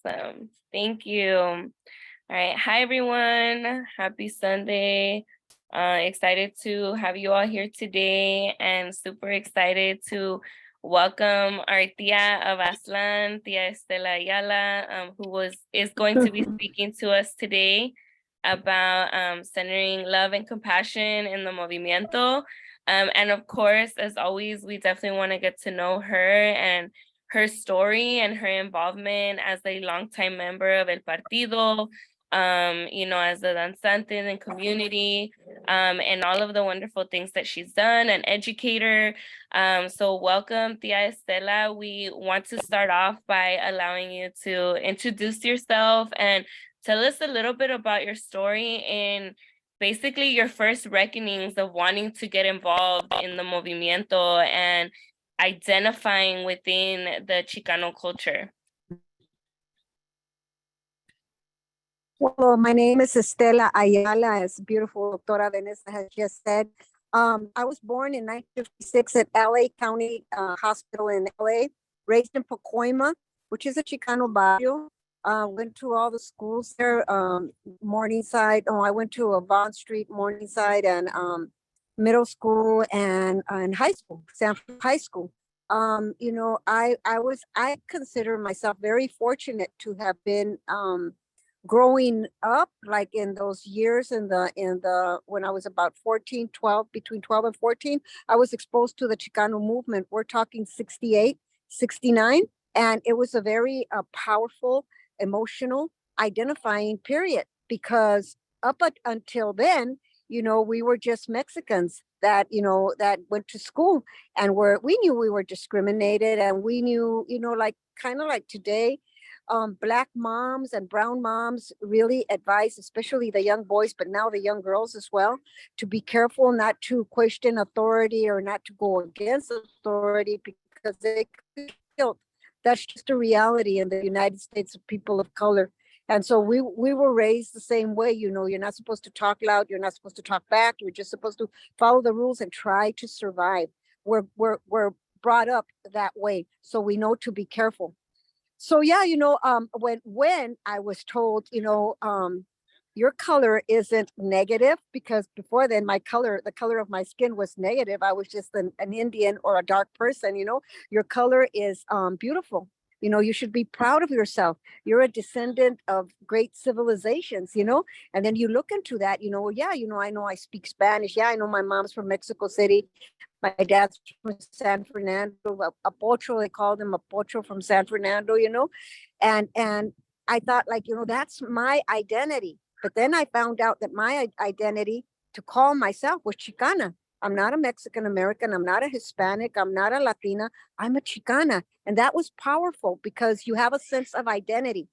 Awesome. Thank you. All right. Hi, everyone. Happy Sunday. Excited to have you all here today and super excited to welcome our Tia of Aztlan, Tia Estela Ayala, is going to be speaking to us today about centering love and compassion in the movimiento. And of course, as always, we definitely want to get to know her and her story and her involvement as a longtime member of El Partido, as a danzante in the community, and all of the wonderful things that she's done, an educator. So welcome, Tia Estela. We want to start off by allowing you to introduce yourself and tell us a little bit about your story and basically your first reckonings of wanting to get involved in the movimiento and identifying within the Chicano culture. Well, my name is Estela Ayala, as beautiful Doctora Vanessa has just said. I was born in 1956 at LA County Hospital in LA, raised in Pacoima, which is a Chicano barrio. Went to all the schools there, Morningside. I went to Avon Street, Morningside, and middle school and high school, Sanford High School. I consider myself very fortunate to have been growing up, like in those years when I was about 14, 12, between 12 and 14, I was exposed to the Chicano movement. We're talking 68, 69. And it was a very powerful, emotional, identifying period, because up until then, we were just Mexicans that went to school, and we knew we were discriminated, and we knew, kind of like today, Black moms and brown moms really advise, especially the young boys, but now the young girls as well, to be careful not to question authority or not to go against authority, because they could be killed. That's just a reality in the United States of people of color. And so we were raised the same way. You're not supposed to talk loud. You're not supposed to talk back. You're just supposed to follow the rules and try to survive. We're brought up that way. So we know to be careful. So yeah, when I was told, your color isn't negative, because before then the color of my skin was negative. I was just an Indian or a dark person. Your color is beautiful. You should be proud of yourself. You're a descendant of great civilizations, and then you look into that, I know I speak Spanish. Yeah, I know my mom's from Mexico City. My dad's from San Fernando, a pocho, they called him a pocho from San Fernando, and I thought, that's my identity. But then I found out that my identity to call myself was Chicana. I'm not a Mexican American. I'm not a Hispanic. I'm not a Latina. I'm a Chicana. And that was powerful, because you have a sense of identity.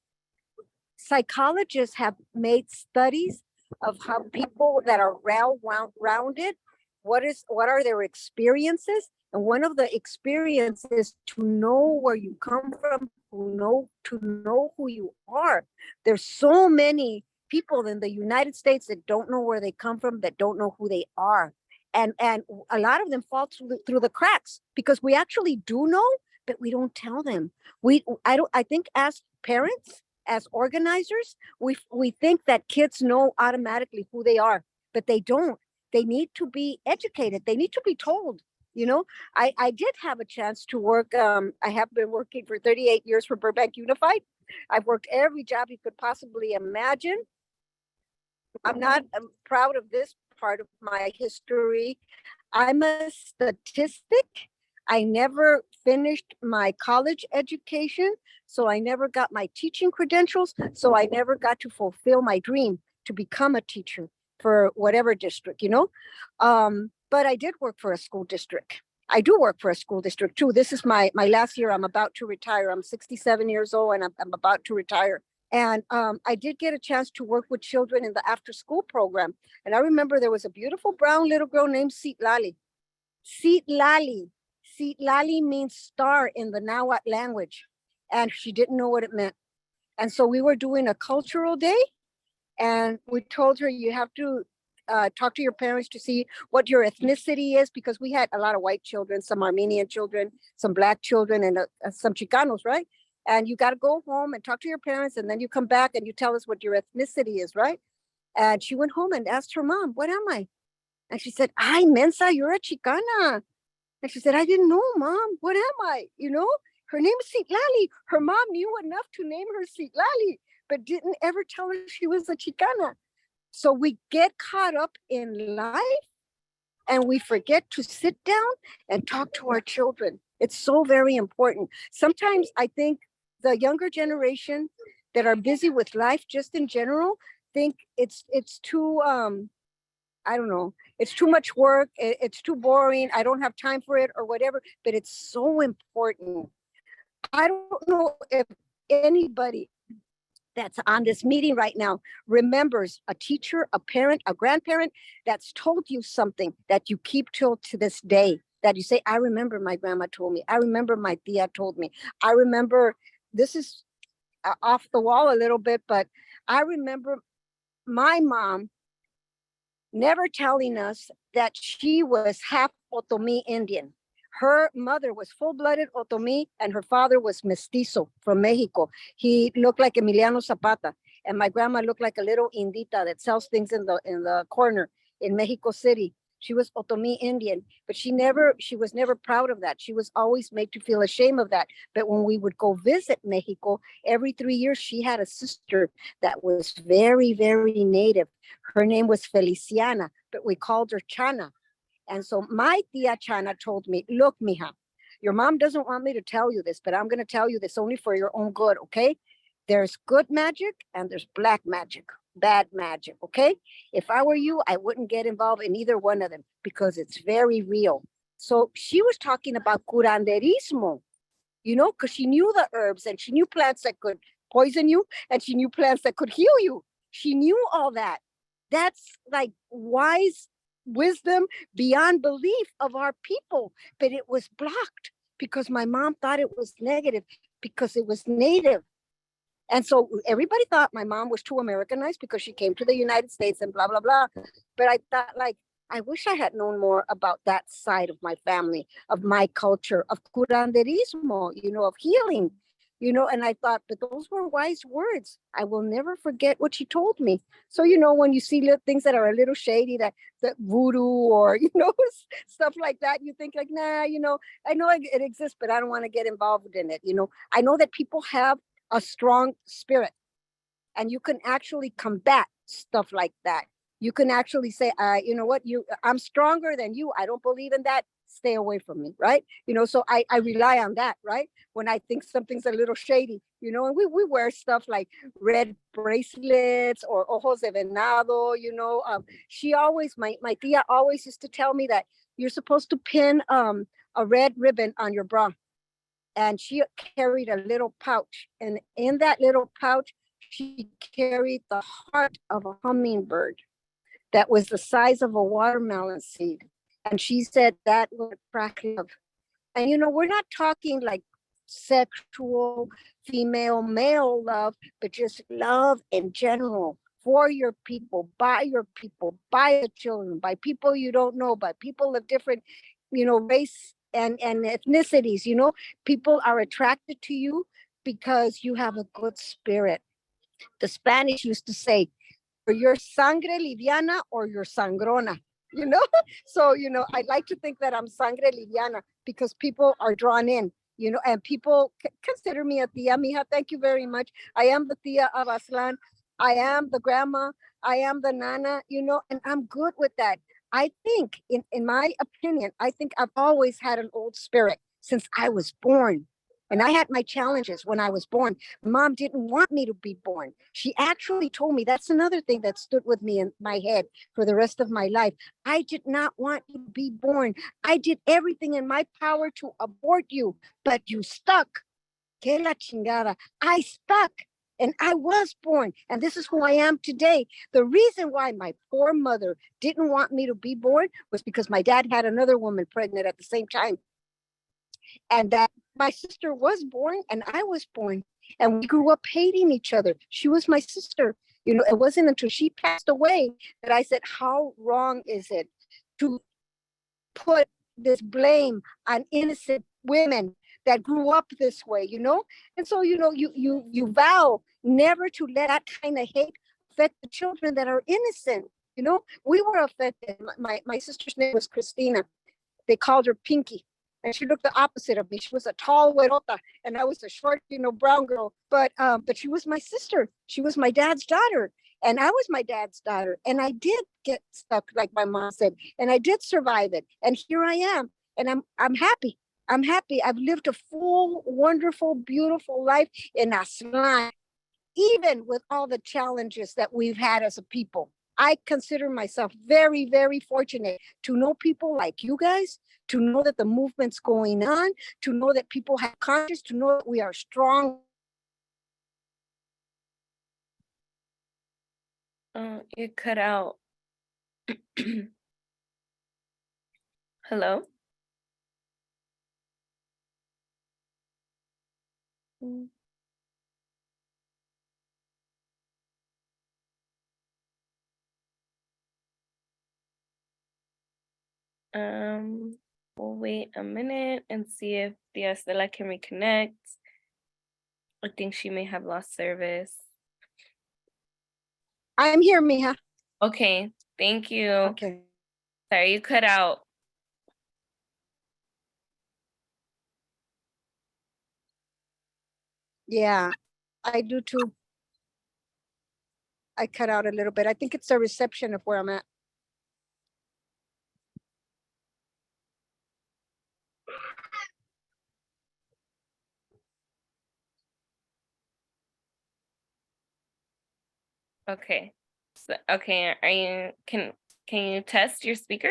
Psychologists have made studies of how people that are well-rounded, what are their experiences. And one of the experiences to know where you come from, to know who you are. There's so many people in the United States that don't know where they come from, that don't know who they are. And a lot of them fall through the cracks, because we actually do know, but we don't tell them. I think as parents, as organizers, we think that kids know automatically who they are, but they don't. They need to be educated. They need to be told. I did have a chance to work. I have been working for 38 years for Burbank Unified. I've worked every job you could possibly imagine. I'm not proud of this part of my history. I'm a statistic. I never finished my college education, so I never got my teaching credentials. So I never got to fulfill my dream to become a teacher for whatever district, but I did work for a school district. I do work for a school district too. This is my last year. I'm about to retire. I'm 67 years old, and I'm about to retire. And I did get a chance to work with children in the after school program. And I remember there was a beautiful brown little girl named Citlali. Citlali. Citlali means star in the Nahuatl language. And she didn't know what it meant. And so we were doing a cultural day. And we told her, you have to talk to your parents to see what your ethnicity is, because we had a lot of white children, some Armenian children, some Black children, and some Chicanos, right? And you got to go home and talk to your parents, and then you come back and you tell us what your ethnicity is, right? And she went home and asked her mom, what am I? And she said, ay, mensa, you're a Chicana. And she said, I didn't know, Mom. What am I? Her name is Citlali. Her mom knew enough to name her Citlali, but didn't ever tell her she was a Chicana. So we get caught up in life and we forget to sit down and talk to our children. It's so very important. Sometimes I think the younger generation that are busy with life just in general think it's too I don't know, it's too much work, it's too boring, I don't have time for it or whatever, but it's so important. I don't know if anybody that's on this meeting right now remembers a teacher, a parent, a grandparent that's told you something that you keep till to this day, that you say, I remember my grandma told me, I remember my tia told me, I remember, this is off the wall a little bit, but I remember my mom never telling us that she was half Otomi Indian. Her mother was full-blooded Otomi and her father was mestizo from Mexico. He looked like Emiliano Zapata, and my grandma looked like a little Indita that sells things in the corner in Mexico City. She was Otomi Indian, but she was never proud of that. She was always made to feel ashamed of that. But when we would go visit Mexico, every 3 years, she had a sister that was very, very native. Her name was Feliciana, but we called her Chana. And so my tia Chana told me, look, mija, your mom doesn't want me to tell you this, but I'm going to tell you this only for your own good, okay? There's good magic and there's black magic, bad magic, okay? If I were you, I wouldn't get involved in either one of them because it's very real. So she was talking about curanderismo, because she knew the herbs and she knew plants that could poison you and she knew plants that could heal you. She knew all that. That's like wise wisdom beyond belief of our people, but it was blocked because my mom thought it was negative because it was native. And so everybody thought my mom was too Americanized because she came to the United States and blah, blah, blah. But I thought, like, I wish I had known more about that side of my family, of my culture, of curanderismo, of healing, and I thought, but those were wise words. I will never forget what she told me. So, when you see little things that are a little shady, that voodoo or, stuff like that, you think like, nah, I know it exists, but I don't want to get involved in it. I know that people have a strong spirit and you can actually combat stuff like that. You can actually say, you know what, I'm stronger than you. I don't believe in that. Stay away from me, right? So I rely on that, right? When I think something's a little shady, and we wear stuff like red bracelets or ojos de venado, she always, my tia always used to tell me that you're supposed to pin a red ribbon on your bra. And she carried a little pouch. And in that little pouch, she carried the heart of a hummingbird that was the size of a watermelon seed. And she said that would crack love. And, we're not talking like sexual, female, male love, but just love in general for your people, by the children, by people you don't know, by people of different, race and ethnicities. People are attracted to you because you have a good spirit. The Spanish used to say, or your sangre liviana or your sangrona, So, I'd like to think that I'm sangre liviana because people are drawn in, and people consider me a tia, mija. Thank you very much. I am the tia of Aztlan. I am the grandma. I am the nana, and I'm good with that. I think, in my opinion, I think I've always had an old spirit since I was born. And I had my challenges when I was born. Mom didn't want me to be born. She actually told me, that's another thing that stood with me in my head for the rest of my life. I did not want you to be born. I did everything in my power to abort you, but you stuck. Que la chingada. I stuck. And I was born, and this is who I am today. The reason why my poor mother didn't want me to be born was because my dad had another woman pregnant at the same time. And that my sister was born and I was born, and we grew up hating each other. She was my sister. It wasn't until she passed away that I said, how wrong is it to put this blame on innocent women that grew up this way, you know? And so, you know, you vow never to let that kind of hate affect the children that are innocent. You know, we were affected. My sister's name was Christina. They called her Pinky. And she looked the opposite of me. She was a tall güerota, and I was a short, you know, brown girl. But she was my sister. She was my dad's daughter, and I was my dad's daughter. And I did get stuck, like my mom said, and I did survive it. And here I am, and I'm happy. I'm happy. I've lived a full, wonderful, beautiful life in Aztlan, even with all the challenges that we've had as a people. I consider myself very, very fortunate to know people like you guys, to know that the movement's going on, to know that people have conscience, to know that we are strong. It cut out. Hello? We'll wait a minute and see if Tia Estela can reconnect. I think she may have lost service. I'm here, mija. Okay, thank you. Okay. Sorry, you cut out. Yeah, I do too. I cut out a little bit. I think it's the reception of where I'm at. Okay. So, okay, are you can you test your speaker?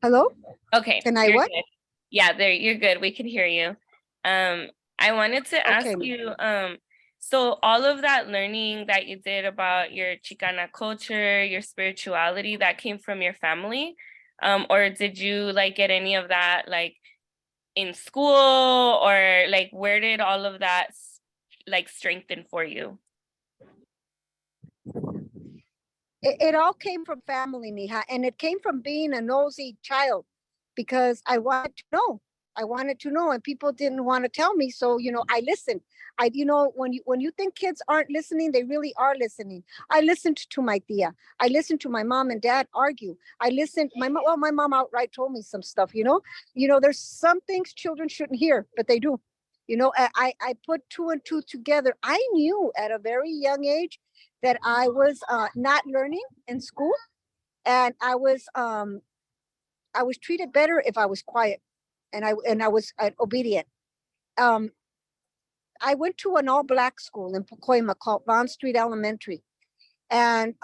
Hello? Okay. Can I you're what? good. Yeah, there you're good. We can hear you. I wanted to ask Okay. you, so all of that learning that you did about your Chicana culture, your spirituality, that came from your family? Or did you like get any of that like in school, or like where did all of that like strengthen for you? It all came from family, mija, and it came from being a nosy child because I wanted to know. I wanted to know, and people didn't want to tell me. So, you know, I listened. You know, when you think kids aren't listening, they really are listening. I listened to my tia. I listened to my mom and dad argue. I listened. My mom outright told me some stuff. You know, there's some things children shouldn't hear, but they do. You know, I put two and two together. I knew at a very young age that I was not learning in school, and I was treated better if I was quiet, and I was obedient. Um, I went to an all black school in Pacoima called Bond Street Elementary, and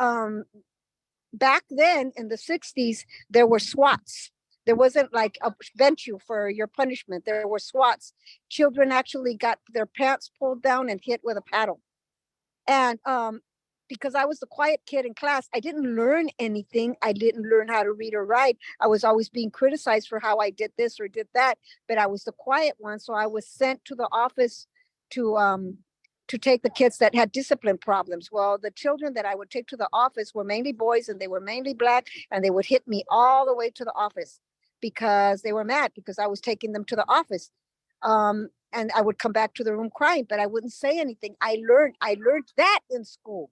back then in the 60s there were SWATs. There wasn't like a bench you for your punishment. There were SWATs. Children actually got their pants pulled down and hit with a paddle. And because I was the quiet kid in class, I didn't learn anything. I didn't learn how to read or write. I was always being criticized for how I did this or did that, but I was the quiet one. So I was sent to the office to take the kids that had discipline problems. Well, the children that I would take to the office were mainly boys, and they were mainly black, and they would hit me all the way to the office because they were mad because I was taking them to the office. And I would come back to the room crying, but I wouldn't say anything. I learned that in school.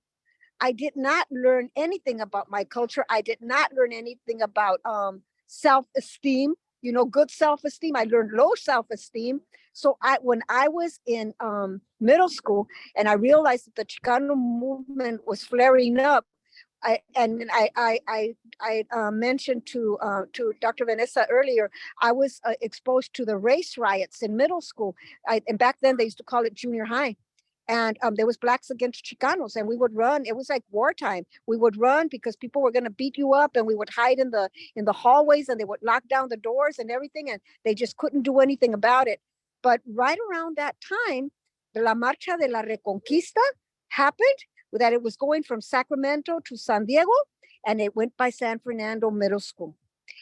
I did not learn anything about my culture. I did not learn anything about self-esteem, you know, good self-esteem. I learned low self-esteem. So when I was in middle school and I realized that the Chicano movement was flaring up, I mentioned to Dr. Vanessa earlier, I was exposed to the race riots in middle school. And back then they used to call it junior high. And there was blacks against Chicanos, and we would run. It was like wartime. We would run because people were going to beat you up, and we would hide in the hallways, and they would lock down the doors and everything, and they just couldn't do anything about it. But right around that time, the La Marcha de la Reconquista happened, that it was going from Sacramento to San Diego, and it went by San Fernando Middle School.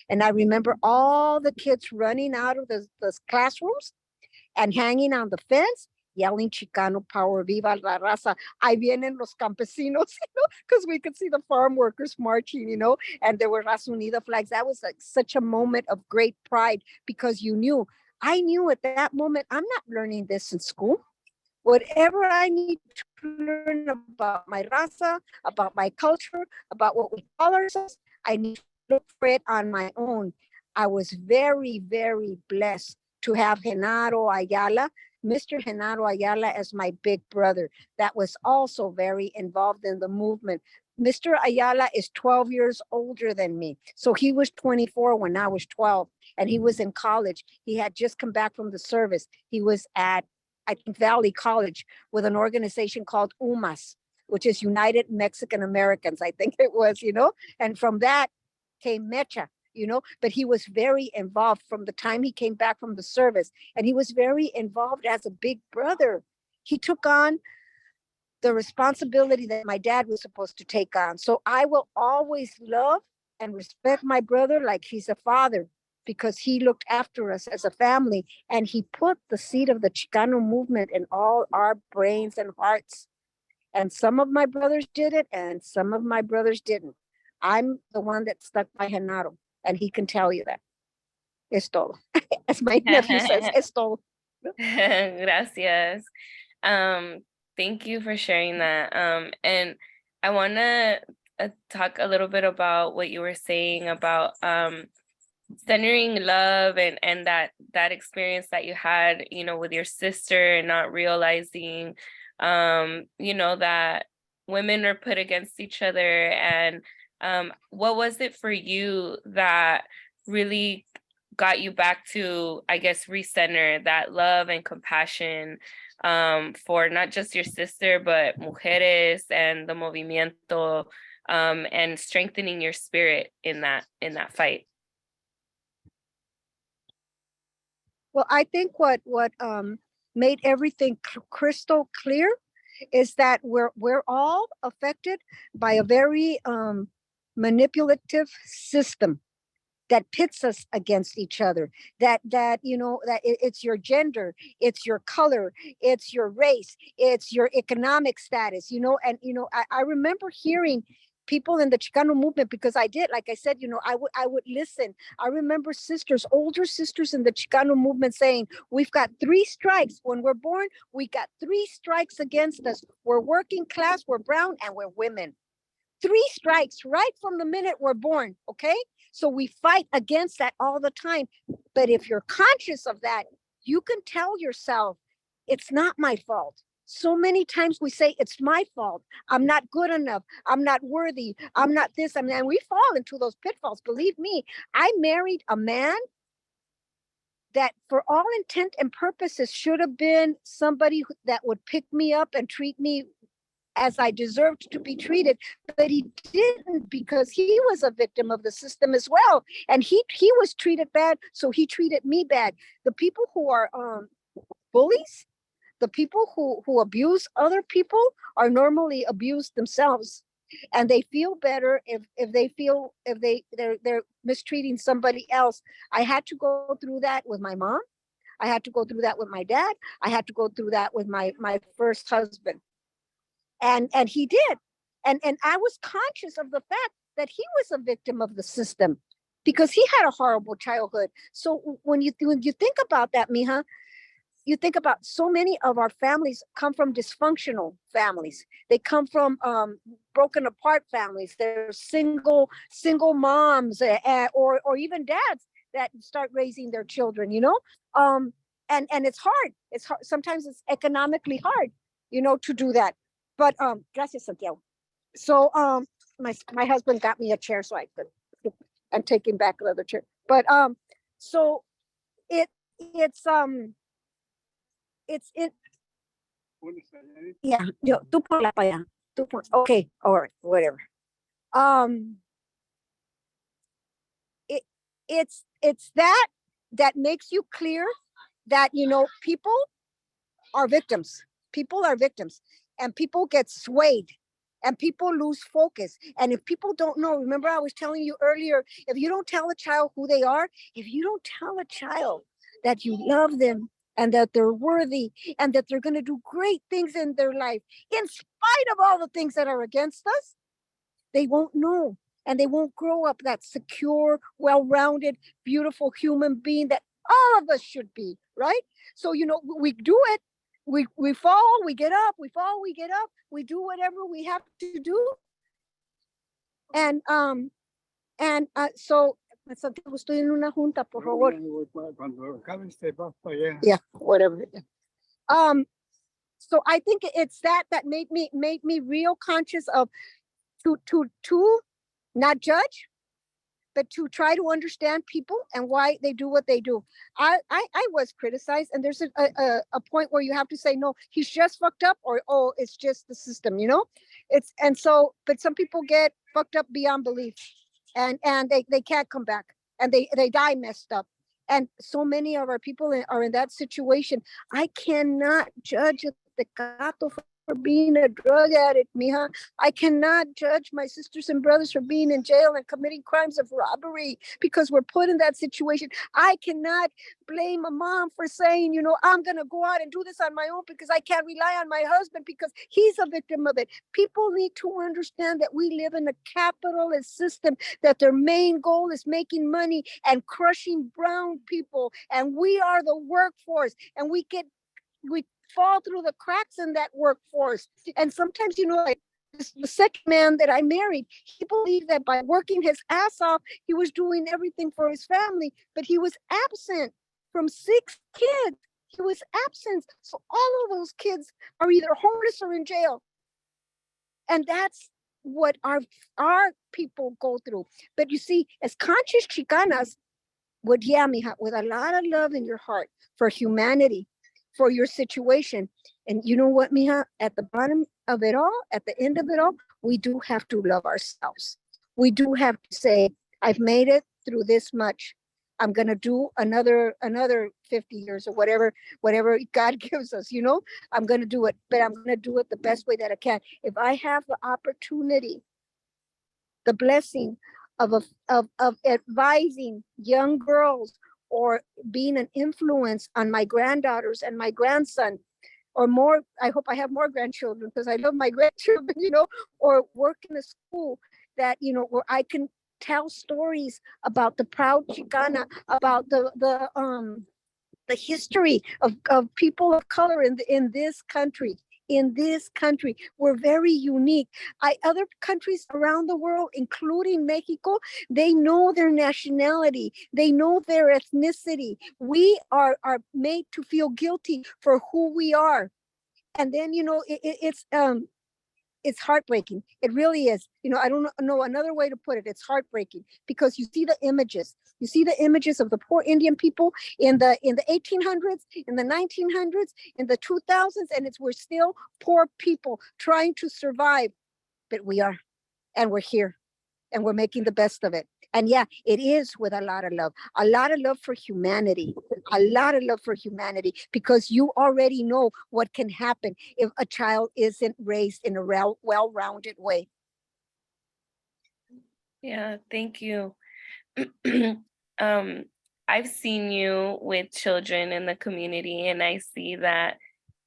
And I remember all the kids running out of the classrooms and hanging on the fence, yelling Chicano power, viva la raza, ahí vienen los campesinos, because we could see the farm workers marching, and there were Raza Unida flags. That was like such a moment of great pride, because I knew at that moment, I'm not learning this in school. Whatever I need to learn about my raza, about my culture, about what we call ourselves, I need to look for it on my own. I was very, very blessed to have Genaro Ayala, Mr. Genaro Ayala, as my big brother. That was also very involved in the movement. Mr. Ayala is 12 years older than me. So he was 24 when I was 12, and he was in college. He had just come back from the service. He was at, I think, Valley College with an organization called UMAS, which is United Mexican Americans, I think it was, and from that came Mecha, but he was very involved from the time he came back from the service, and he was very involved as a big brother. He took on the responsibility that my dad was supposed to take on. So I will always love and respect my brother like he's a father, because he looked after us as a family, and he put the seed of the Chicano movement in all our brains and hearts. And some of my brothers did it, and some of my brothers didn't. I'm the one that stuck by Genaro, and he can tell you that. Es todo. As my nephew says, es todo. Gracias. Thank you for sharing that. And I want to talk a little bit about what you were saying about centering love and that experience that you had, with your sister, and not realizing, that women are put against each other. And what was it for you that really got you back to, I guess, recenter that love and compassion for not just your sister, but mujeres and the movimiento, and strengthening your spirit in that fight? Well, I think what made everything crystal clear is that we're all affected by a very manipulative system that pits us against each other. That it's your gender, it's your color, it's your race, it's your economic status. I remember hearing people in the Chicano movement, because I did, like I said, I would listen. I remember older sisters in the Chicano movement saying, we've got 3 strikes. When we're born, we got 3 strikes against us. We're working class, we're brown, and we're women. 3 strikes right from the minute we're born, okay? So we fight against that all the time. But if you're conscious of that, you can tell yourself, it's not my fault. So many times we say, it's my fault. I'm not good enough. I'm not worthy. I'm not this. And we fall into those pitfalls. Believe me, I married a man that for all intent and purposes should have been somebody that would pick me up and treat me as I deserved to be treated, but he didn't, because he was a victim of the system as well. And he was treated bad, so he treated me bad. The people who are bullies, the people who abuse other people, are normally abused themselves, and they feel better if they're mistreating somebody else. I had to go through that with my mom. I had to go through that with my dad. I had to go through that with my first husband. And he did. And I was conscious of the fact that he was a victim of the system, because he had a horrible childhood. So when you think about that, mija, you think about so many of our families come from dysfunctional families. They come from broken apart families. They're single moms, or even dads that start raising their children, and it's hard. It's hard. Sometimes it's economically hard, to do that. But gracias, Santiago. So my husband got me a chair so I could, and taking back another chair. But so it's it. Yeah, yo, tú ponla para allá. Okay, all right, whatever. It's that makes you clear that people are victims. People are victims, and people get swayed, and people lose focus. And if people don't know, remember I was telling you earlier, if you don't tell a child who they are, if you don't tell a child that you love them and that they're worthy and that they're going to do great things in their life in spite of all the things that are against us, they won't know. And they won't grow up that secure, well-rounded, beautiful human being that all of us should be, right? So, we do it. We fall, we get up, we fall, we get up, we do whatever we have to do. So, Santiago, estoy en una junta, por favor. Cuando acabe vas para allá. Yeah, whatever. So I think it's that made me real conscious of to not judge, but to try to understand people and why they do what they do. I was criticized, and there's a point where you have to say, no, he's just fucked up, or, oh, it's just the system, but some people get fucked up beyond belief, and they can't come back, and they die messed up. And so many of our people are in that situation. I cannot judge the Tecato for being a drug addict, mija. I cannot judge my sisters and brothers for being in jail and committing crimes of robbery because we're put in that situation. I cannot blame a mom for saying, I'm going to go out and do this on my own because I can't rely on my husband because he's a victim of it. People need to understand that we live in a capitalist system, that their main goal is making money and crushing brown people. And we are the workforce, and we fall through the cracks in that workforce. And sometimes, like the second man that I married, he believed that by working his ass off, he was doing everything for his family, but he was absent from 6 kids. He was absent. So all of those kids are either homeless or in jail. And that's what our people go through. But you see, as conscious Chicanas, with a lot of love in your heart for humanity, for your situation. And you know what, mija? At the bottom of it all, at the end of it all, we do have to love ourselves. We do have to say, I've made it through this much. I'm going to do another 50 years or whatever God gives us, I'm going to do it, but I'm going to do it the best way that I can. If I have the opportunity, the blessing of advising young girls or being an influence on my granddaughters and my grandson, or more, I hope I have more grandchildren because I love my grandchildren, or work in a school that, where I can tell stories about the proud Chicana, about the history of people of color in this country. In this country, we're very unique. Other countries around the world, including Mexico, they know their nationality. They know their ethnicity. We are made to feel guilty for who we are. And then, it's heartbreaking. It really is. I don't know another way to put it. It's heartbreaking because you see the images. You see the images of the poor Indian people in the 1800s, in the 1900s, in the 2000s, and we're still poor people trying to survive. But we are, and we're here, and we're making the best of it. And yeah, it is with a lot of love for humanity, because you already know what can happen if a child isn't raised in a well-rounded way. Yeah, thank you. I've seen you with children in the community, and I see that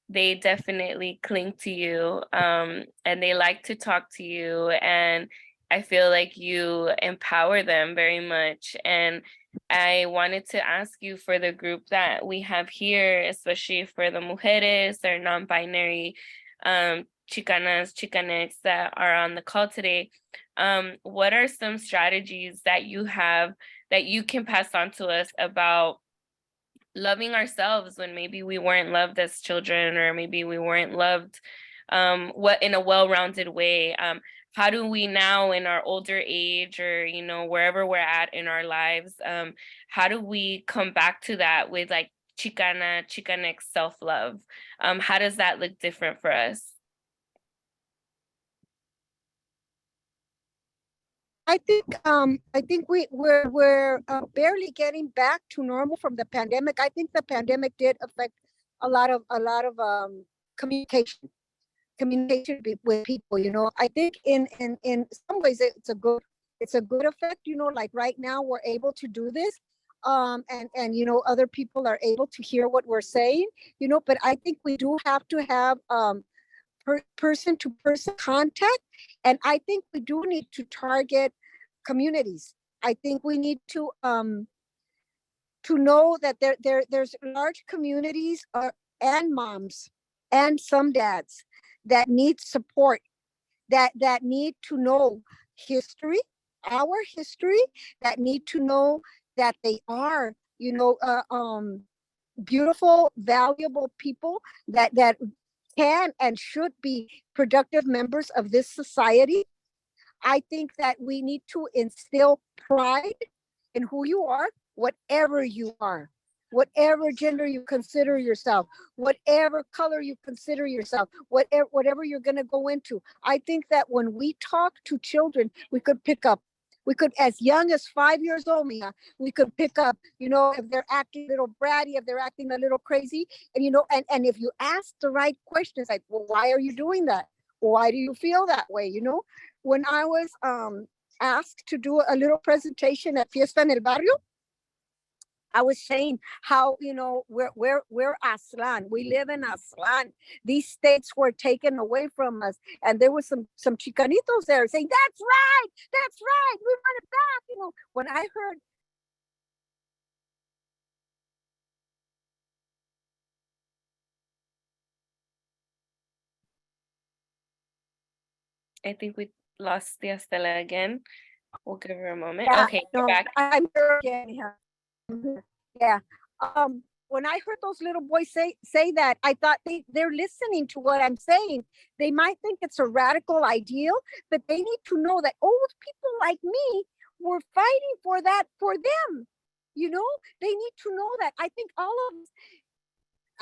they definitely cling to you, and they like to talk to you, and I feel like you empower them very much. And I wanted to ask you, for the group that we have here, especially for the mujeres or non-binary Chicanas, Chicanx that are on the call today, what are some strategies that you have that you can pass on to us about loving ourselves when maybe we weren't loved as children, or maybe we weren't loved what in a well-rounded way? How do we now in our older age, or wherever we're at in our lives, how do we come back to that with like Chicanx self-love? How does that look different for us? I think we're barely getting back to normal from the pandemic. I think the pandemic did affect a lot of communication with people. I think in some ways it's a good effect. Like right now we're able to do this. and you know, other people are able to hear what we're saying, you know, but I think we do have to have person to person contact. And I think we do need to target communities. I think we need to know that there's large communities and moms and some dads that need support, that need to know history, our history, that need to know that they are, you know, beautiful, valuable people that can and should be productive members of this society. I think that we need to instill pride in who you are, whatever you are, whatever gender you consider yourself, whatever color you consider yourself, whatever you're going to go into. I think that when we talk to children, we could pick up. We could, as young as 5 years old, Mia, we could pick up, you know, if they're acting a little bratty, if they're acting a little crazy, and, you know, and if you ask the right questions, like, well, why are you doing that? Why do you feel that way? You know, when I was asked to do a little presentation at Fiesta en el Barrio, I was saying how, you know, we're Aztlan. We live in Aztlan. These states were taken away from us. And there was some Chicanitos there saying, that's right, we want it back. You know, when I heard I think we lost the Estela again. We'll give her a moment. yeah, Okay, you're no, back. I'm here again. Yeah. Yeah. When I heard those little boys say that, I thought they're listening to what I'm saying. They might think it's a radical ideal, but they need to know that old people like me were fighting for that for them. You know, they need to know that. I think all of us,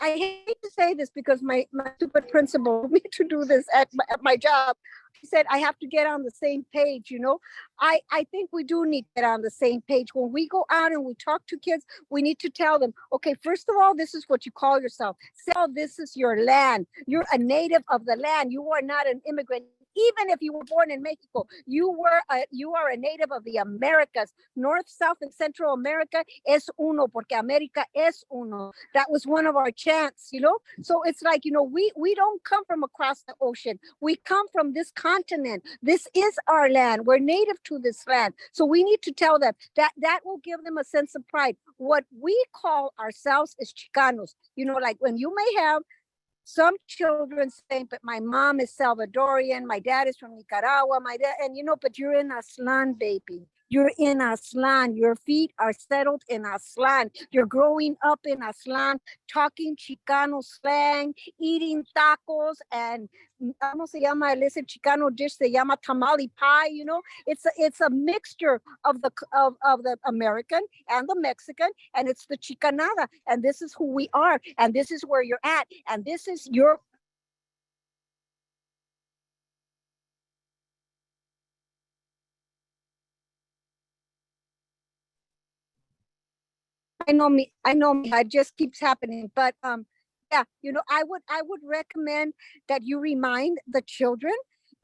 I hate to say this because my stupid principal told me to do this at my job. He said, I have to get on the same page, you know. I think we do need to get on the same page. When we go out and we talk to kids, we need to tell them, okay, first of all, this is what you call yourself. This is your land. You're a native of the land. You are not an immigrant. Even if you were born in Mexico, you are a native of the Americas. North, South, and Central America es uno, porque America es uno. That was one of our chants, you know? So it's like, you know, we don't come from across the ocean. We come from this continent. This is our land. We're native to this land. So we need to tell them that will give them a sense of pride. What we call ourselves is Chicanos. You know, like when you may have some children say, but my mom is Salvadorian, my dad is from Nicaragua, my dad, and you know, but you're in Aztlan, baby. You're in Aztlan. Your feet are settled in Aztlan. You're growing up in Aztlan, talking Chicano slang, eating tacos, and ¿cómo se llama ese Chicano dish? Se llama tamale pie. You know, it's a mixture of the American and the Mexican, and it's the Chicanada. And this is who we are, and this is where you're at, and this is your. I know me, it just keeps happening. But yeah, you know, I would recommend that you remind the children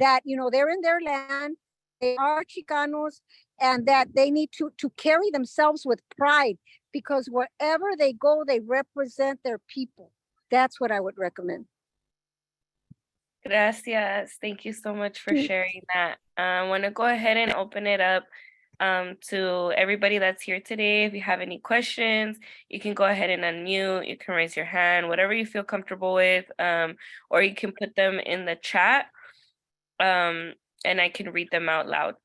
that, you know, they're in their land, they are Chicanos, and that they need to carry themselves with pride, because wherever they go, they represent their people. That's what I would recommend. Gracias. Thank you so much for sharing that. I want to go ahead and open it up to everybody that's here today. If you have any questions, you can go ahead and unmute. You can raise your hand, whatever you feel comfortable with, or you can put them in the chat, and I can read them out loud.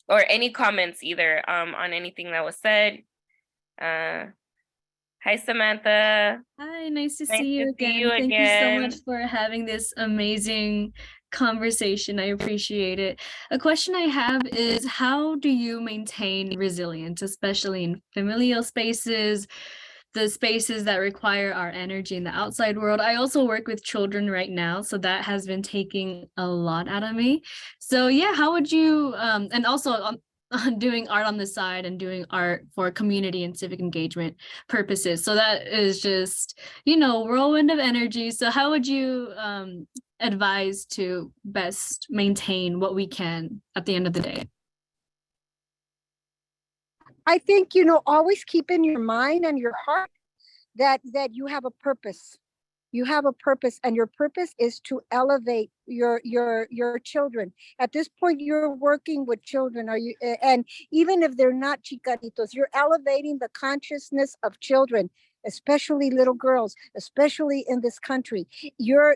Or any comments either on anything that was said. Hi, Samantha. Hi, nice to see you again. Thank you so much for having this amazing conversation. I appreciate it. A question I have is, how do you maintain resilience, especially in familial spaces, the spaces that require our energy in the outside world? I also work with children right now, so that has been taking a lot out of me. So yeah, how would you, and also on doing art on the side and doing art for community and civic engagement purposes. So that is just, you know, whirlwind of energy. So how would you advise to best maintain what we can at the end of the day? I think, you know, always keep in your mind and your heart that you have a purpose. You have a purpose, and your purpose is to elevate your children. At this point, you're working with children. Are you? And even if they're not chicanitos, you're elevating the consciousness of children, especially little girls, especially in this country. Your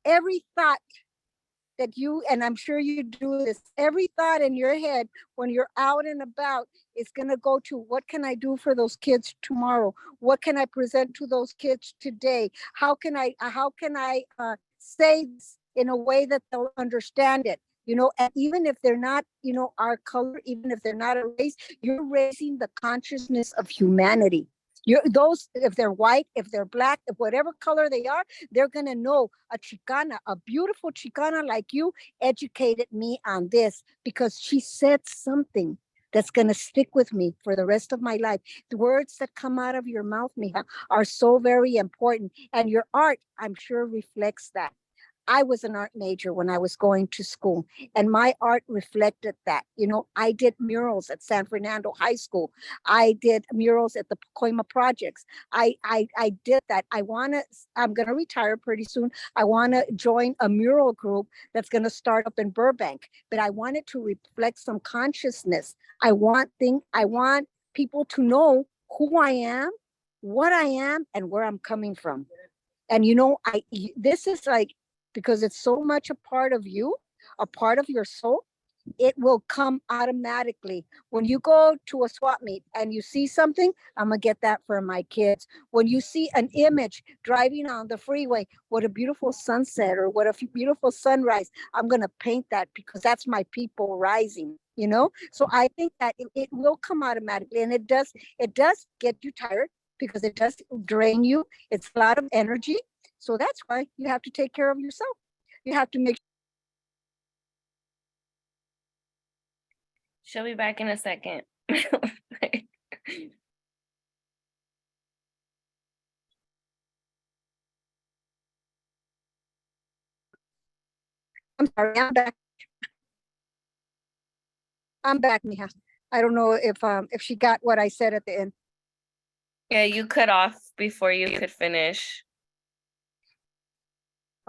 every thought that you, and I'm sure you do this, every thought in your head when you're out and about is going to go to, what can I do for those kids tomorrow? What can I present to those kids today? How can I say this in a way that they'll understand it? You know, and even if they're not, you know, our color, even if they're not a race, you're raising the consciousness of humanity. You're, those, if they're white, if they're black, if whatever color they are, they're going to know a Chicana, a beautiful Chicana like you educated me on this because she said something that's going to stick with me for the rest of my life. The words that come out of your mouth, mija, are so very important. And your art, I'm sure, reflects that. I was an art major when I was going to school, and my art reflected that. You know, I did murals at San Fernando High School. I did murals at the Pacoima projects. I did that. I'm gonna retire pretty soon. I wanna join a mural group that's gonna start up in Burbank, but I want it to reflect some consciousness. I want people to know who I am, what I am, and where I'm coming from. And you know, this is like, because it's so much a part of you, a part of your soul, it will come automatically. When you go to a swap meet and you see something, I'm gonna get that for my kids. When you see an image driving on the freeway, what a beautiful sunset or what a beautiful sunrise, I'm gonna paint that because that's my people rising, you know? So I think that it will come automatically, and it does get you tired because it does drain you. It's a lot of energy. So that's why you have to take care of yourself. You have to make. She'll be back in a second. I'm sorry, I'm back. I'm back, Mija. I don't know if she got what I said at the end. Yeah, you cut off before you could finish.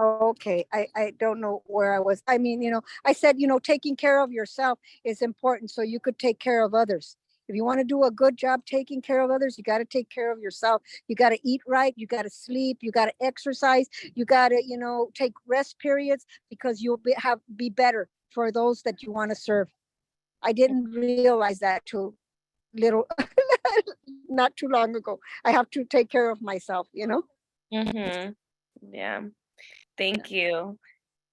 Okay, I don't know where I was. I mean, you know, I said, you know, taking care of yourself is important so you could take care of others. If you want to do a good job taking care of others, you got to take care of yourself. You got to eat right. You got to sleep. You got to exercise. You got to, you know, take rest periods because you'll be better for those that you want to serve. I didn't realize that too little, not too long ago. I have to take care of myself, you know? Mm-hmm. Yeah. Thank you.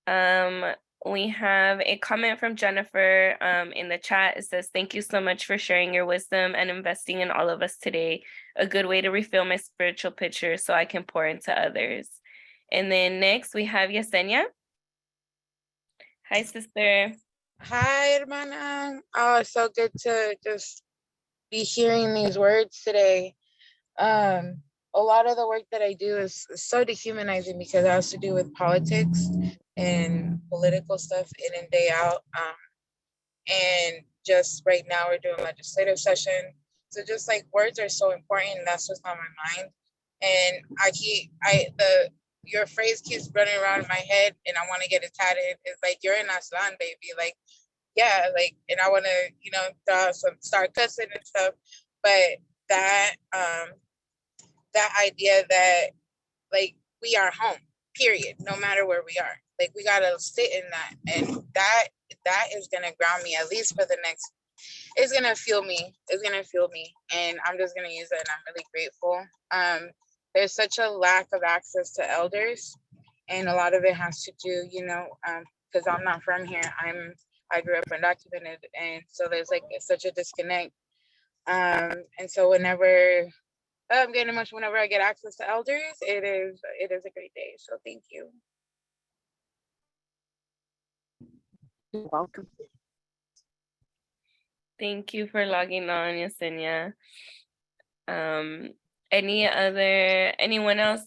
We have a comment from Jennifer in the chat. It says, "Thank you so much for sharing your wisdom and investing in all of us today. A good way to refill my spiritual picture so I can pour into others." And then next we have Yesenia. Hi, sister. Hi, hermana. Oh, it's so good to just be hearing these words today. A lot of the work that I do is so dehumanizing because it has to do with politics and political stuff in and day out. And just right now we're doing legislative session. So just like words are so important, and that's what's on my mind. And your phrase keeps running around in my head, and I want to get it tatted. It's like, you're in Aztlan, baby. Like, yeah, like, and I want to, you know, start cussing and stuff. But that idea that, like, we are home, period, no matter where we are. Like, we gotta sit in that, and that is gonna ground me, at least for the next. It's gonna fuel me. And I'm just gonna use it, and I'm really grateful. There's such a lack of access to elders, and a lot of it has to do, you know, because I'm not from here. I grew up undocumented, and so there's like such a disconnect. And so whenever I'm getting emotional, whenever I get access to elders, it is a great day. So thank you. You're welcome. Thank you for logging on, Yesenia. Anyone else?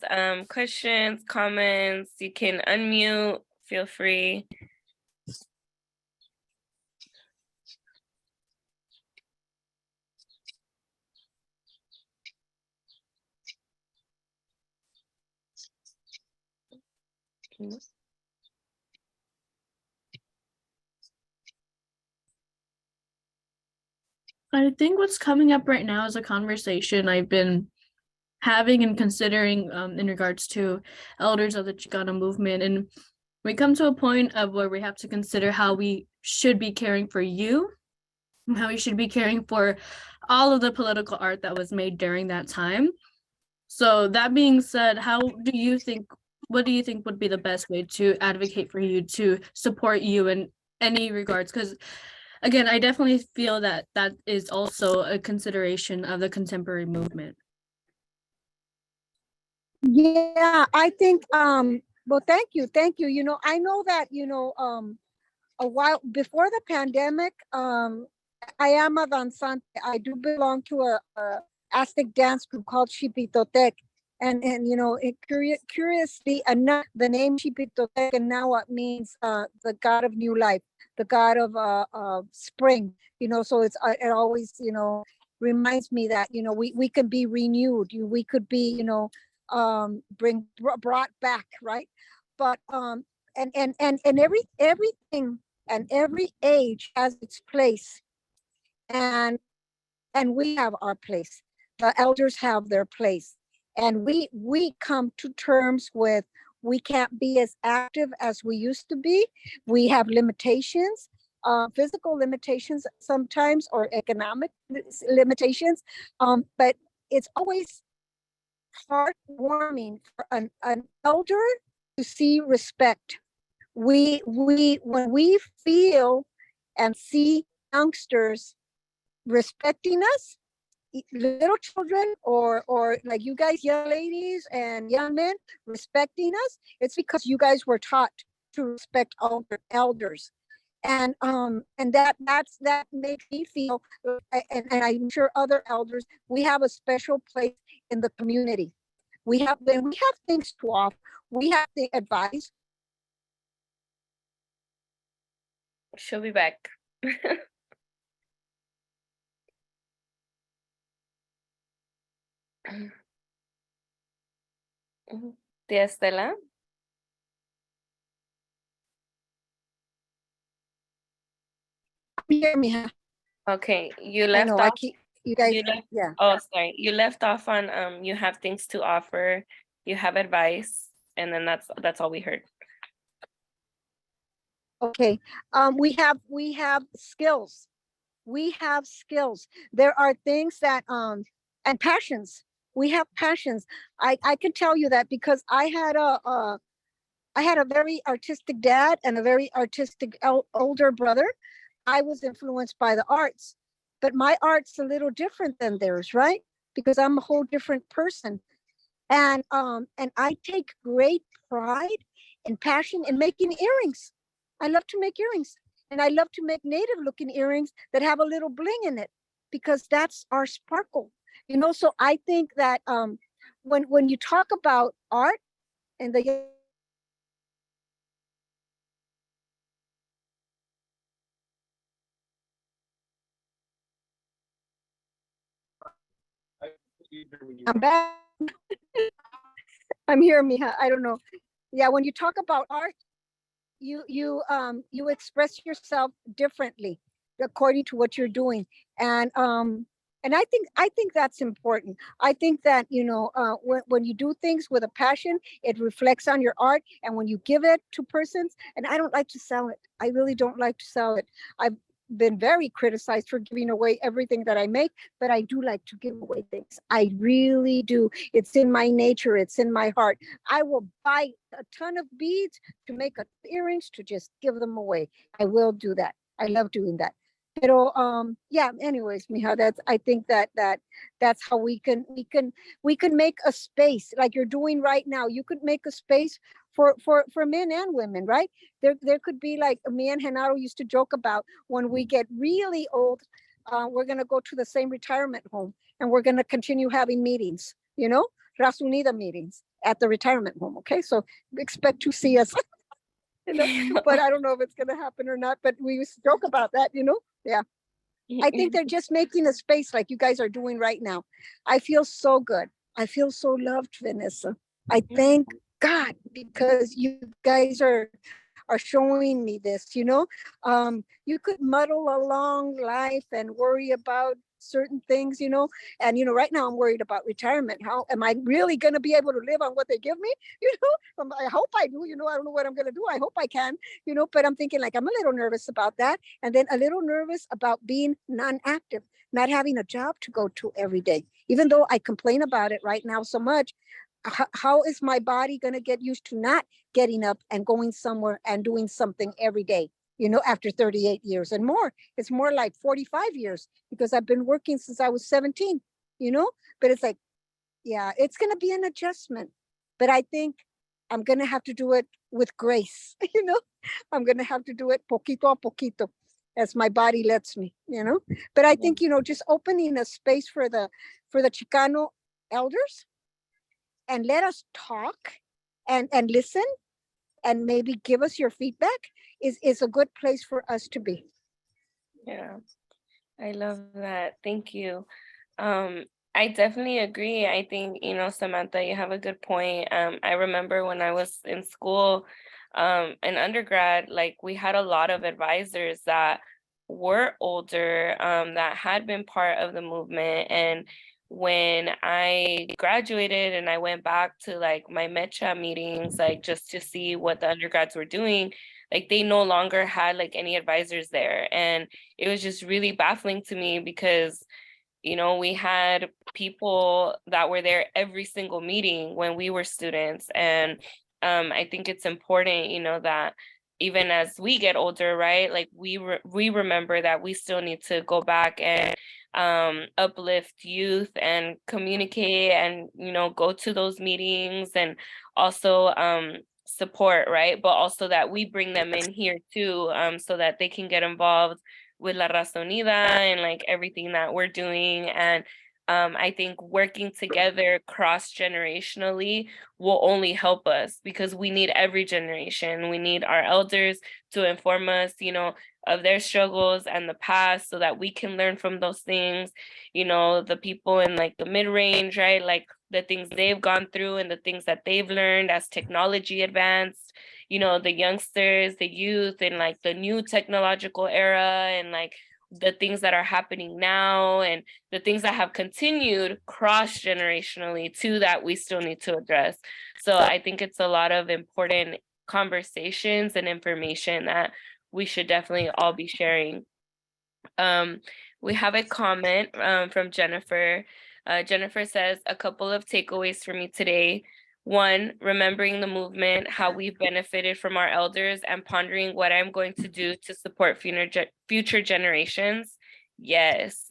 Questions, comments? You can unmute. Feel free. I think what's coming up right now is a conversation I've been having and considering in regards to elders of the Chicana movement. And we come to a point of where we have to consider how we should be caring for you, and how we should be caring for all of the political art that was made during that time. So that being said, what do you think would be the best way to advocate for you, to support you in any regards? Because again, I definitely feel that that is also a consideration of the contemporary movement. Yeah, I think, well, thank you. You know, I know that, you know, a while before the pandemic, I am a danzante. I do belong to a Aztec dance group called Xipitotec. And you know, curiously enough, the name Xipitotec and now it means the god of new life, the god of spring. You know, so it always, you know, reminds me that, you know, we could be renewed. We could be, you know, brought back, right? But and everything and every age has its place, and we have our place. The elders have their place, and we come to terms with we can't be as active as we used to be. We have limitations, physical limitations sometimes, or economic limitations, but it's always heartwarming for an elder to see respect. When we feel and see youngsters respecting us, little children or like you guys, young ladies and young men respecting us, it's because you guys were taught to respect elders. And that makes me feel, and I'm sure other elders, we have a special place in the community. We have things to offer. We have the advice. She'll be back. Tia Estela? Hear me, huh? Okay, you I left know, I off. keep, you guys, You left. yeah. Oh, sorry. You left off on you have things to offer, you have advice, and then that's all we heard. Okay, we have skills. We have skills. There are things that and passions. We have passions. I can tell you that because I had a very artistic dad and a very artistic older brother. I was influenced by the arts, but my art's a little different than theirs, right? Because I'm a whole different person. And I take great pride and passion in making earrings. I love to make earrings, and I love to make native looking earrings that have a little bling in it, because that's our sparkle, you know. So I think that when you talk about art and the I'm back. I'm here, Mija. I don't know. Yeah, when you talk about art, you express yourself differently according to what you're doing, and I think that's important. I think that, you know, when you do things with a passion, it reflects on your art, and when you give it to persons, and I don't like to sell it. I really don't like to sell it. I've been very criticized for giving away everything that I make, but I do like to give away things. I really do. It's in my nature. It's in my heart. I will buy a ton of beads to make earrings to just give them away. I will do that. I love doing that. Pero yeah, anyways, Mija, I think that's how we can make a space like you're doing right now. You could make a space for men and women, right? There could be, like me and Genaro used to joke about, when we get really old, we're gonna go to the same retirement home and we're gonna continue having meetings, you know, Raza Unida meetings at the retirement home. Okay, so expect to see us. You know, but I don't know if it's gonna happen or not. But we used to joke about that, you know. Yeah, I think they're just making a space like you guys are doing right now. I feel so good. I feel so loved, Vanessa. I thank God, because you guys are showing me this, you could muddle along life and worry about certain things, and right now I'm worried about retirement. How am I really going to be able to live on what they give me? I hope I do. I don't know what I'm going to do. I hope I can, but I'm thinking, like, I'm a little nervous about that, and then a little nervous about being non-active, not having a job to go to every day, even though I complain about it right now so much. How is my body going to get used to not getting up and going somewhere and doing something every day, after 38 years and more? It's more like 45 years, because I've been working since I was 17, but it's like, yeah, it's going to be an adjustment, but I think I'm going to have to do it with grace. I'm going to have to do it poquito a poquito, as my body lets me, but I think, just opening a space for the Chicano elders, and let us talk and listen, and maybe give us your feedback, is a good place for us to be. Yeah, I love that. Thank you. I definitely agree. I think, Samantha, you have a good point. I remember when I was in school, in undergrad, like, we had a lot of advisors that were older, that had been part of the movement. And when I graduated and I went back to, like, my Mecha meetings, like, just to see what the undergrads were doing, like, they no longer had, like, any advisors there. And it was just really baffling to me, because we had people that were there every single meeting when we were students. And I think it's important, that even as we get older, right, like, we remember that we still need to go back and uplift youth and communicate and, go to those meetings, and also support, right? But also that we bring them in here too, so that they can get involved with La Raza Unida and, like, everything that we're doing. And I think working together cross-generationally will only help us, because we need every generation. We need our elders to inform us, of their struggles and the past, so that we can learn from those things. The people in, like, the mid-range, right? Like, the things they've gone through and the things that they've learned as technology advanced, the youngsters, the youth, and, like, the new technological era, and, like, the things that are happening now, and the things that have continued cross-generationally too, that we still need to address. So I think it's a lot of important conversations and information that we should definitely all be sharing. We have a comment from Jennifer. Jennifer says, a couple of takeaways for me today. One, remembering the movement, how we've benefited from our elders, and pondering what I'm going to do to support future generations. Yes.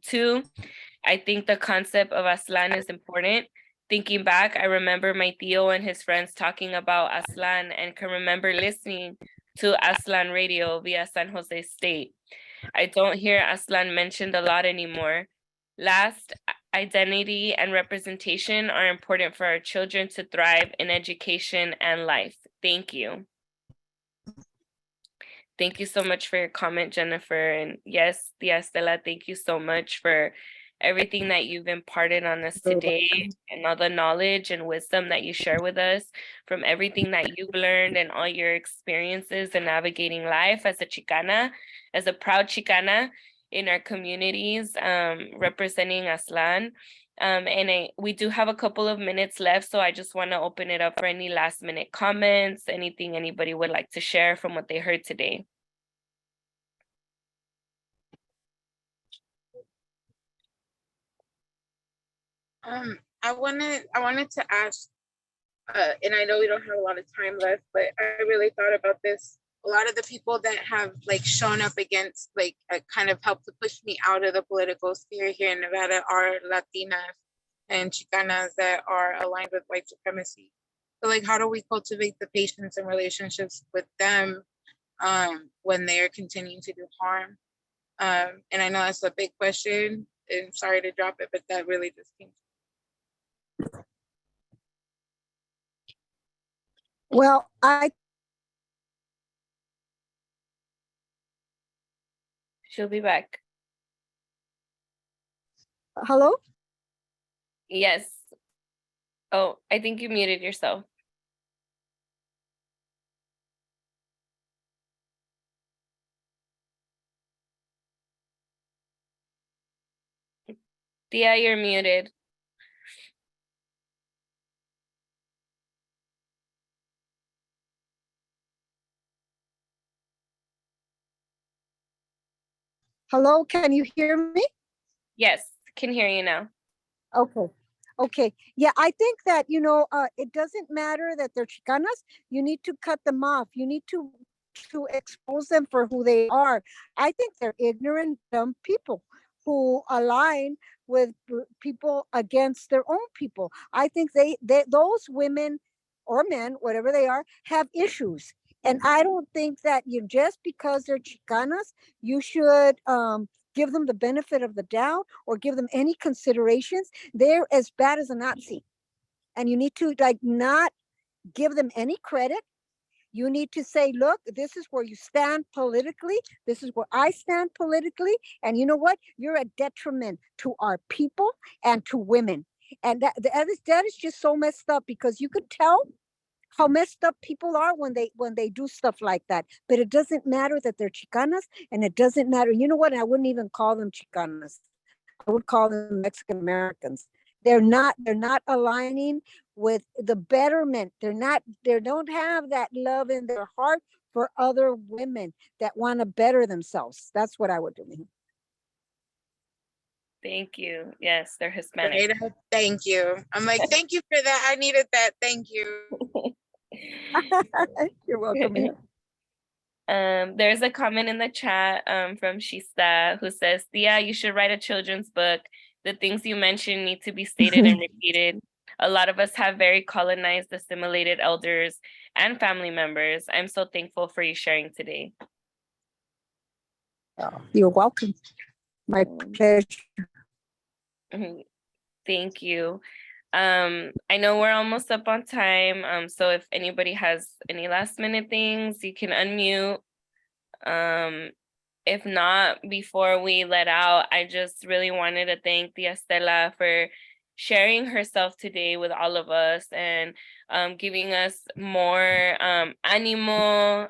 Two, I think the concept of Aztlan is important. Thinking back, I remember my tío and his friends talking about Aztlan, and can remember listening to Aztlan radio via San Jose State. I don't hear Aztlan mentioned a lot anymore. Last, identity and representation are important for our children to thrive in education and life. Thank you. Thank you so much for your comment, Jennifer. And yes, Tia Estela, thank you so much for everything that you've imparted on us today, and all the knowledge and wisdom that you share with us, from everything that you've learned and all your experiences in navigating life as a Chicana, as a proud Chicana in our communities, representing Aztlan. We do have a couple of minutes left, so I just want to open it up for any last minute comments, anything anybody would like to share from what they heard today. I wanted to ask, and I know we don't have a lot of time left, but I really thought about this. A lot of the people that have, like, shown up against, like, kind of helped to push me out of the political sphere here in Nevada are Latinas and Chicanas that are aligned with white supremacy. So, like, how do we cultivate the patience and relationships with them when they are continuing to do harm? And I know that's a big question, and sorry to drop it, but that really just came. Well, She'll be back. hello? Yes. Oh, I think you muted yourself. Tia, you're muted. Hello, can you hear me? Yes, can hear you now. Okay. Okay. Yeah, I think that, it doesn't matter that they're Chicanas. You need to cut them off. You need to expose them for who they are. I think they're ignorant, dumb people who align with people against their own people. I think those women or men, whatever they are, have issues. And I don't think that you just because they're Chicanas, you should give them the benefit of the doubt or give them any considerations. They're as bad as a Nazi. And you need to not give them any credit. You need to say, look, this is where you stand politically. This is where I stand politically. And you know what? You're a detriment to our people and to women. And that is just so messed up because you could tell how messed up people are when they do stuff like that. But it doesn't matter that they're Chicanas, and it doesn't matter. You know what? I wouldn't even call them Chicanas. I would call them Mexican Americans. They're not aligning with the betterment. They don't have that love in their heart for other women that want to better themselves. That's what I would do. Thank you. Yes, they're Hispanic. Right. Thank you. I'm like, thank you for that. I needed that. Thank you. You're welcome. There's a comment in the chat from Shista who says, Tia, you should write a children's book. The things you mentioned need to be stated and repeated. A lot of us have very colonized, assimilated elders and family members. I'm so thankful for you sharing today. You're welcome. My pleasure. Thank you. I know we're almost up on time. So if anybody has any last minute things, you can unmute. If not, before we let out, I just really wanted to thank Tia Estela for sharing herself today with all of us and giving us more ánimo,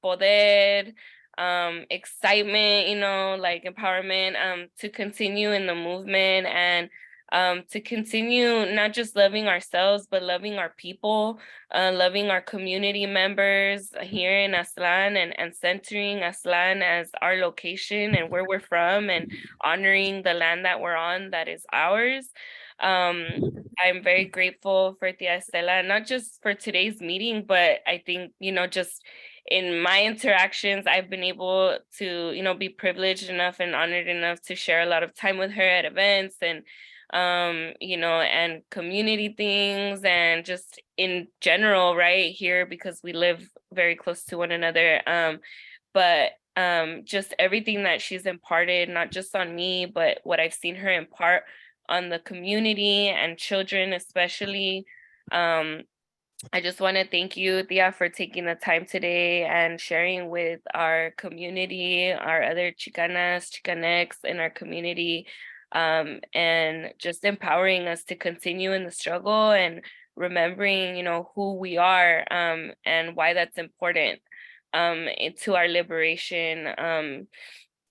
poder, excitement, like empowerment to continue in the movement and to continue not just loving ourselves, but loving our people, loving our community members here in Aztlan and centering Aztlan as our location and where we're from and honoring the land that we're on that is ours. I'm very grateful for Tia Estela, not just for today's meeting, but I think, just in my interactions, I've been able to, be privileged enough and honored enough to share a lot of time with her at events and and community things and just in general right here because we live very close to one another. But just everything that she's imparted, not just on me, but what I've seen her impart on the community and children especially. I just want to thank you, Tia, for taking the time today and sharing with our community, our other Chicanas, Chicanx in our community, and just empowering us to continue in the struggle and remembering, who we are and why that's important to our liberation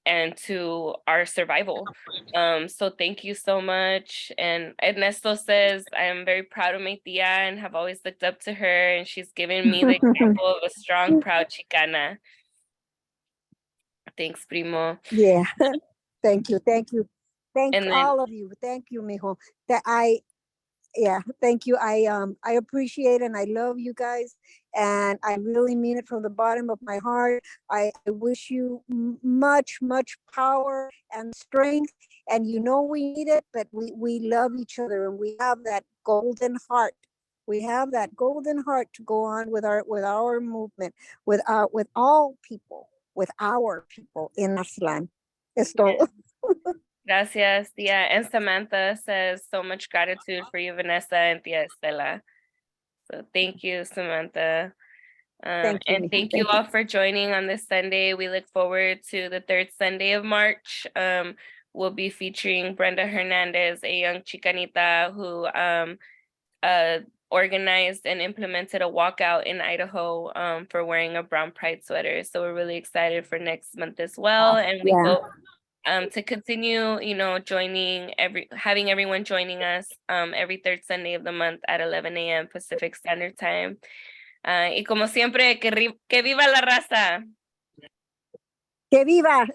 and to our survival. So thank you so much. And Ernesto says, I am very proud of my tia and have always looked up to her, and she's given me the example of a strong, proud Chicana. Thanks, primo. Yeah. Thank you. Thank And then, all of you. Thank you, mijo. Thank you. I appreciate and I love you guys, and I really mean it from the bottom of my heart. I wish you much power and strength, and we need it, but we love each other, and we have that golden heart. We have that golden heart to go on with our movement, with all people, with our people in Aztlan. yes. Gracias, Tia. And Samantha says, so much gratitude for you, Vanessa and Tia Estela. So thank you, Samantha. Thank you, and thank you all for joining on this Sunday. We look forward to the third Sunday of March. We'll be featuring Brenda Hernandez, a young Chicanita who organized and implemented a walkout in Idaho for wearing a brown pride sweater. So we're really excited for next month as well. And we hope to continue, having everyone joining us every third Sunday of the month at 11 a.m. Pacific Standard Time. Y como siempre, que viva la raza. Que viva.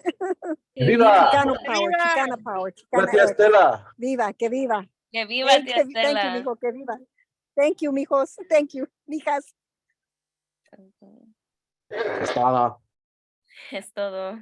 ¡Viva! Chicano power, Viva. Chicana power, ¡La Chicana tía X. Estela! Viva, que viva. Que viva, Hey, Tia thank you, Estela. mijo, que viva. Thank you, mijos. Thank you, mijas. Estaba. Es todo.